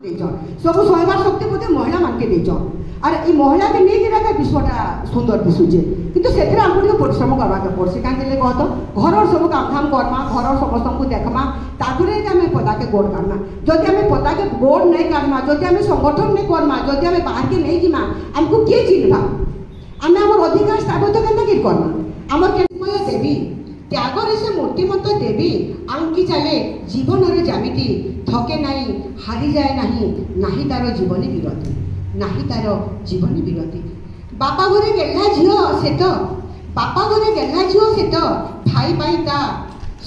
ସବୁ ସହିବାର ଶକ୍ତି ବୋଧେ ମହିଳାମାନଙ୍କୁ ଦେଇଛନ୍ ଆର୍ ଇ ମହିଳାକେ ନେଇକିନା ବିଶ୍ୱଟା ସୁନ୍ଦର ଦିଶୁଛେ କିନ୍ତୁ ସେଥିରେ ଆମକୁ ଟିକେ ପରିଶ୍ରମ କରବାକେ ପଡ଼୍ସି କାହିଁକି କହ ତ ଘରର ସବୁ କାମଧାମ କର୍ମା ଘରର ସମସ୍ତଙ୍କୁ ଦେଖ୍ମା ତାପରେ ଆମେ ପଦାକେ ଗୋଡ଼ କାଢ଼ମା ଯଦି ଆମେ ପଦାକେ ଗୋଡ଼ ନାଇଁ କାଢ଼ମା ଯଦି ଆମେ ସଂଗଠନ ନାଇଁ କର୍ମା ଯଦି ଆମେ ବାହାରକେ ନେଇଯିମା ଆମକୁ କିଏ ଚିହ୍ନବା ଆମେ ଆମର ଅଧିକାର ସାବ୍ୟସ୍ତ କେନ୍ତା କରି କର୍ମା ଆମର କେନ୍ମୟ ଦେବୀ ତ୍ୟାଗରେ ସେ ମୂର୍ତ୍ତିମନ୍ତ ଦେବୀ ଆଙ୍କି ଚାଲେ ଜୀବନରେ ଜାମିତି ଥକେ ନାହିଁ ହାରିଯାଏ ନାହିଁ ନାହିଁ ତାର ଜୀବନୀ ବିରତି ନାହିଁ ତାର ଜୀବନୀ ବିରତି ବାପା ଘରେ ଗେହ୍ଲା ଝିଅ ସେ ତ ବାପା ଘରେ ଗେହ୍ଲା ଝିଅ ସେ ତ ଭାଇ ପାଇଁ ତା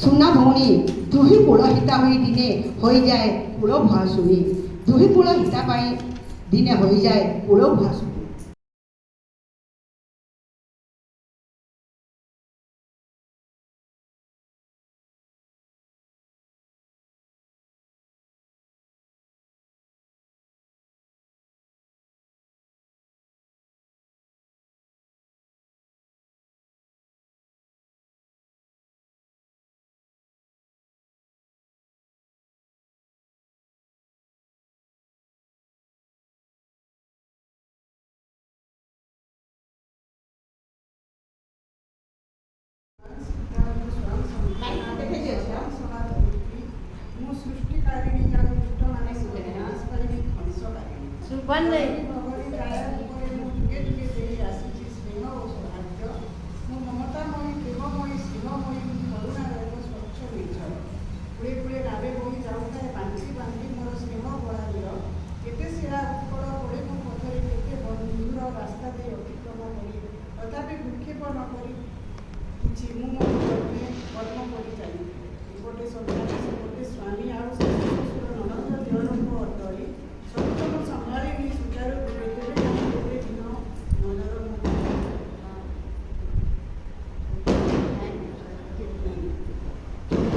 ସୁନା ଭଉଣୀ ଦୁହି କୂଳ ହିତା ହୋଇ ଦିନେ ହୋଇଯାଏ କୂଳ ଭୁଆ ଶୁଣି ଦୁହି କୂଳ ହିତା ପାଇଁ ଦିନେ ହୋଇଯାଏ କୂଳ ଭୁଆ ଶୁଣି ରାସ୍ତା ଦେଇ ଅତିକ୍ରମ କରି ତଥାପି ଭୂକ୍ଷେପ ନ କରି କିଛି ମୁଁ ମୋ କର୍ମେ କର୍ମ କରି ଚାଲିଥିଲି ଗୋଟେ ସନ୍ତାନ ଗୋଟେ ସ୍ୱାମୀ ଆଉ ଶ୍ୱଶୁର ନଣନ୍ଦ ଦେହରଙ୍କ ଅଟଳି ସବୁତକ ସମ୍ଭାଳିକି ସୁଚାରୁ କେବେ କେବେ ଦିନ ନଜର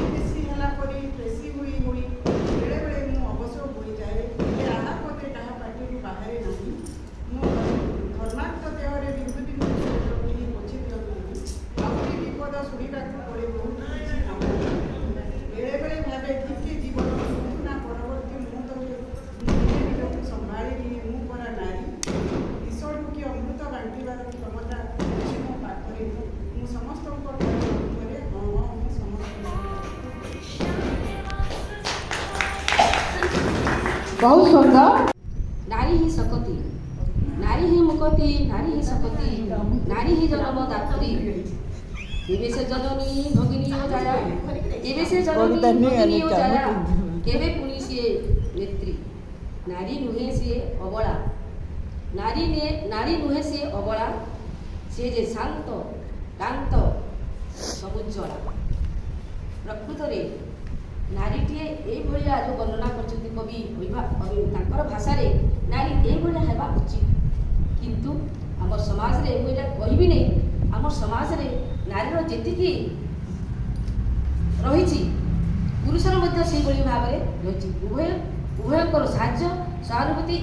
ବେଶୀ ହେଲା ପରି ବେଶୀ ହୋଇ ହୋଇ ବେଳେବେଳେ ମୁଁ ଅବଶ୍ୟ ହୋଇଯାଏ ହେଲେ ଆହା ପଦେ କାହା ପାଟିରୁ ବାହାରେ ନାହିଁ ମୁଁ ଧର୍ମାର୍ଥ ଦେହରେ ବିନ୍ଦୁ ବିନ୍ଦୁ ରଖି ପୋଛି ଦିଅନ୍ତି ଆହୁରି ବିପଦ ଶୁଣିବାକୁ ପଡ଼େ ବହୁତ କିଛି କାମ ବେଳେବେଳେ ଭାବେ ଠିକ୍ ଜୀବନ କିନ୍ତୁ ନା ପରବର୍ତ୍ତୀ ମୁହୂର୍ତ୍ତରେ ନିଜକୁ ସମ୍ଭାଳି ନିଏ ମୁଁ ପରା ନାରୀ ଈଶ୍ୱରକୁ କି ଅମୃତ ବାଣ୍ଟିବାର କ୍ଷମତା ଅଛି ମୋ ପାଖରେ ମୁଁ ସମସ୍ତଙ୍କ ମଧ୍ୟରେ ହଁ ହଁ ମୁଁ ସମସ୍ତଙ୍କ ବହୁତ ସୁନ୍ଦର नारी ही सकती नारी ही मुकती नारी ही सकती नारी ही जन्म दात्री केवे से जननी भगिनी हो जाया केवे से जननी भगिनी हो जाया केवे पुणी सिए नेत्री नारी नुहे सिए अबला नारी नुहे सिए अबला से जे शांत कांत सबुज्जला प्रकृत रे नारीटीए এইভাবে আজ বর্ণনা করছেন কবি তাঁর ভাষায় নারী এইভাবে হেবা উচিত কিন্তু আমার সমাজে মু এটা কহিবি নাই আমার সমাজে নারীর যেতিকি রয়েছে পুরুষর মধ্যে সেইভাবে ভাবে রয়েছে উভয়ঙ্কর সাহায্য সহানুভূতি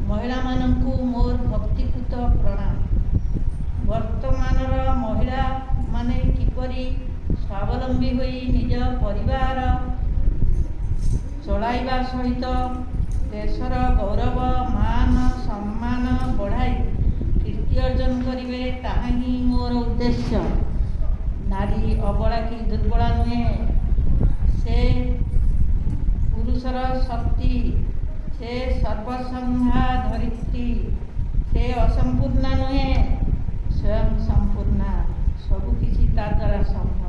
ମହିଳାମାନଙ୍କୁ ମୋର ଭକ୍ତିପୂତ ପ୍ରଣାମ। ବର୍ତ୍ତମାନର ମହିଳାମାନେ କିପରି ସ୍ୱାବଲମ୍ବୀ ହୋଇ ନିଜ ପରିବାର ଚଳାଇବା ସହିତ ଦେଶର ଗୌରବ ମାନ ସମ୍ମାନ ବଢ଼ାଇ କୀର୍ତ୍ତି ଅର୍ଜନ କରିବେ ତାହା ହିଁ ମୋର ଉଦ୍ଦେଶ୍ୟ। ନାରୀ ଅବଳା କି ଦୁର୍ବଳା ନୁହେଁ, ସେ ପୁରୁଷର ଶକ୍ତି, ସେ ସର୍ବସଂହା ଧରିତ୍ରୀ, ସେ ଅସମ୍ପୂର୍ଣ୍ଣା ନୁହେଁ, ସ୍ୱୟଂ ସମ୍ପୂର୍ଣ୍ଣା। ସବୁକିଛି ତା ଦ୍ୱାରା ସମ୍ଭବ।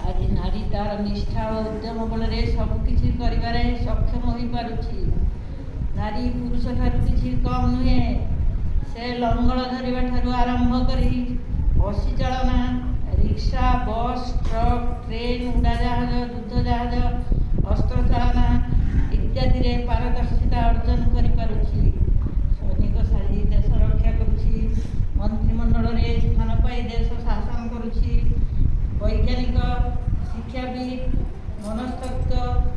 ଆଜି ନାରୀ ତାର ନିଷ୍ଠା ଓ ଉଦ୍ୟମ ବଳରେ ସବୁକିଛି କରିବାରେ ସକ୍ଷମ ହୋଇପାରୁଛି। ନାରୀ ପୁରୁଷ ଠାରୁ କିଛି କମ୍ ନୁହେଁ। ସେ ଲଙ୍ଗଳ ଧରିବା ଠାରୁ ଆରମ୍ଭ କରି ବସିଚାଳନା, ରିକ୍ସା, ବସ୍, ଟ୍ରକ୍, ଟ୍ରେନ୍, ଉଡ଼ାଜାହାଜ, ଯୁଦ୍ଧଜାହାଜ, ଅସ୍ତ୍ରଚାଳନା ଇତ୍ୟାଦିରେ ପାରଦର୍ଶିତା ଅର୍ଜନ କରିପାରୁଛି। ସୈନିକ ସାଜି ଦେଶ ରକ୍ଷା କରୁଛି। ମନ୍ତ୍ରିମଣ୍ଡଳରେ ସ୍ଥାନ ପାଇ ଦେଶ ଶାସନ କରୁଛି। ବୈଜ୍ଞାନିକ, ଶିକ୍ଷାବିତ୍, ମନସ୍ତତ୍ତ୍ୱ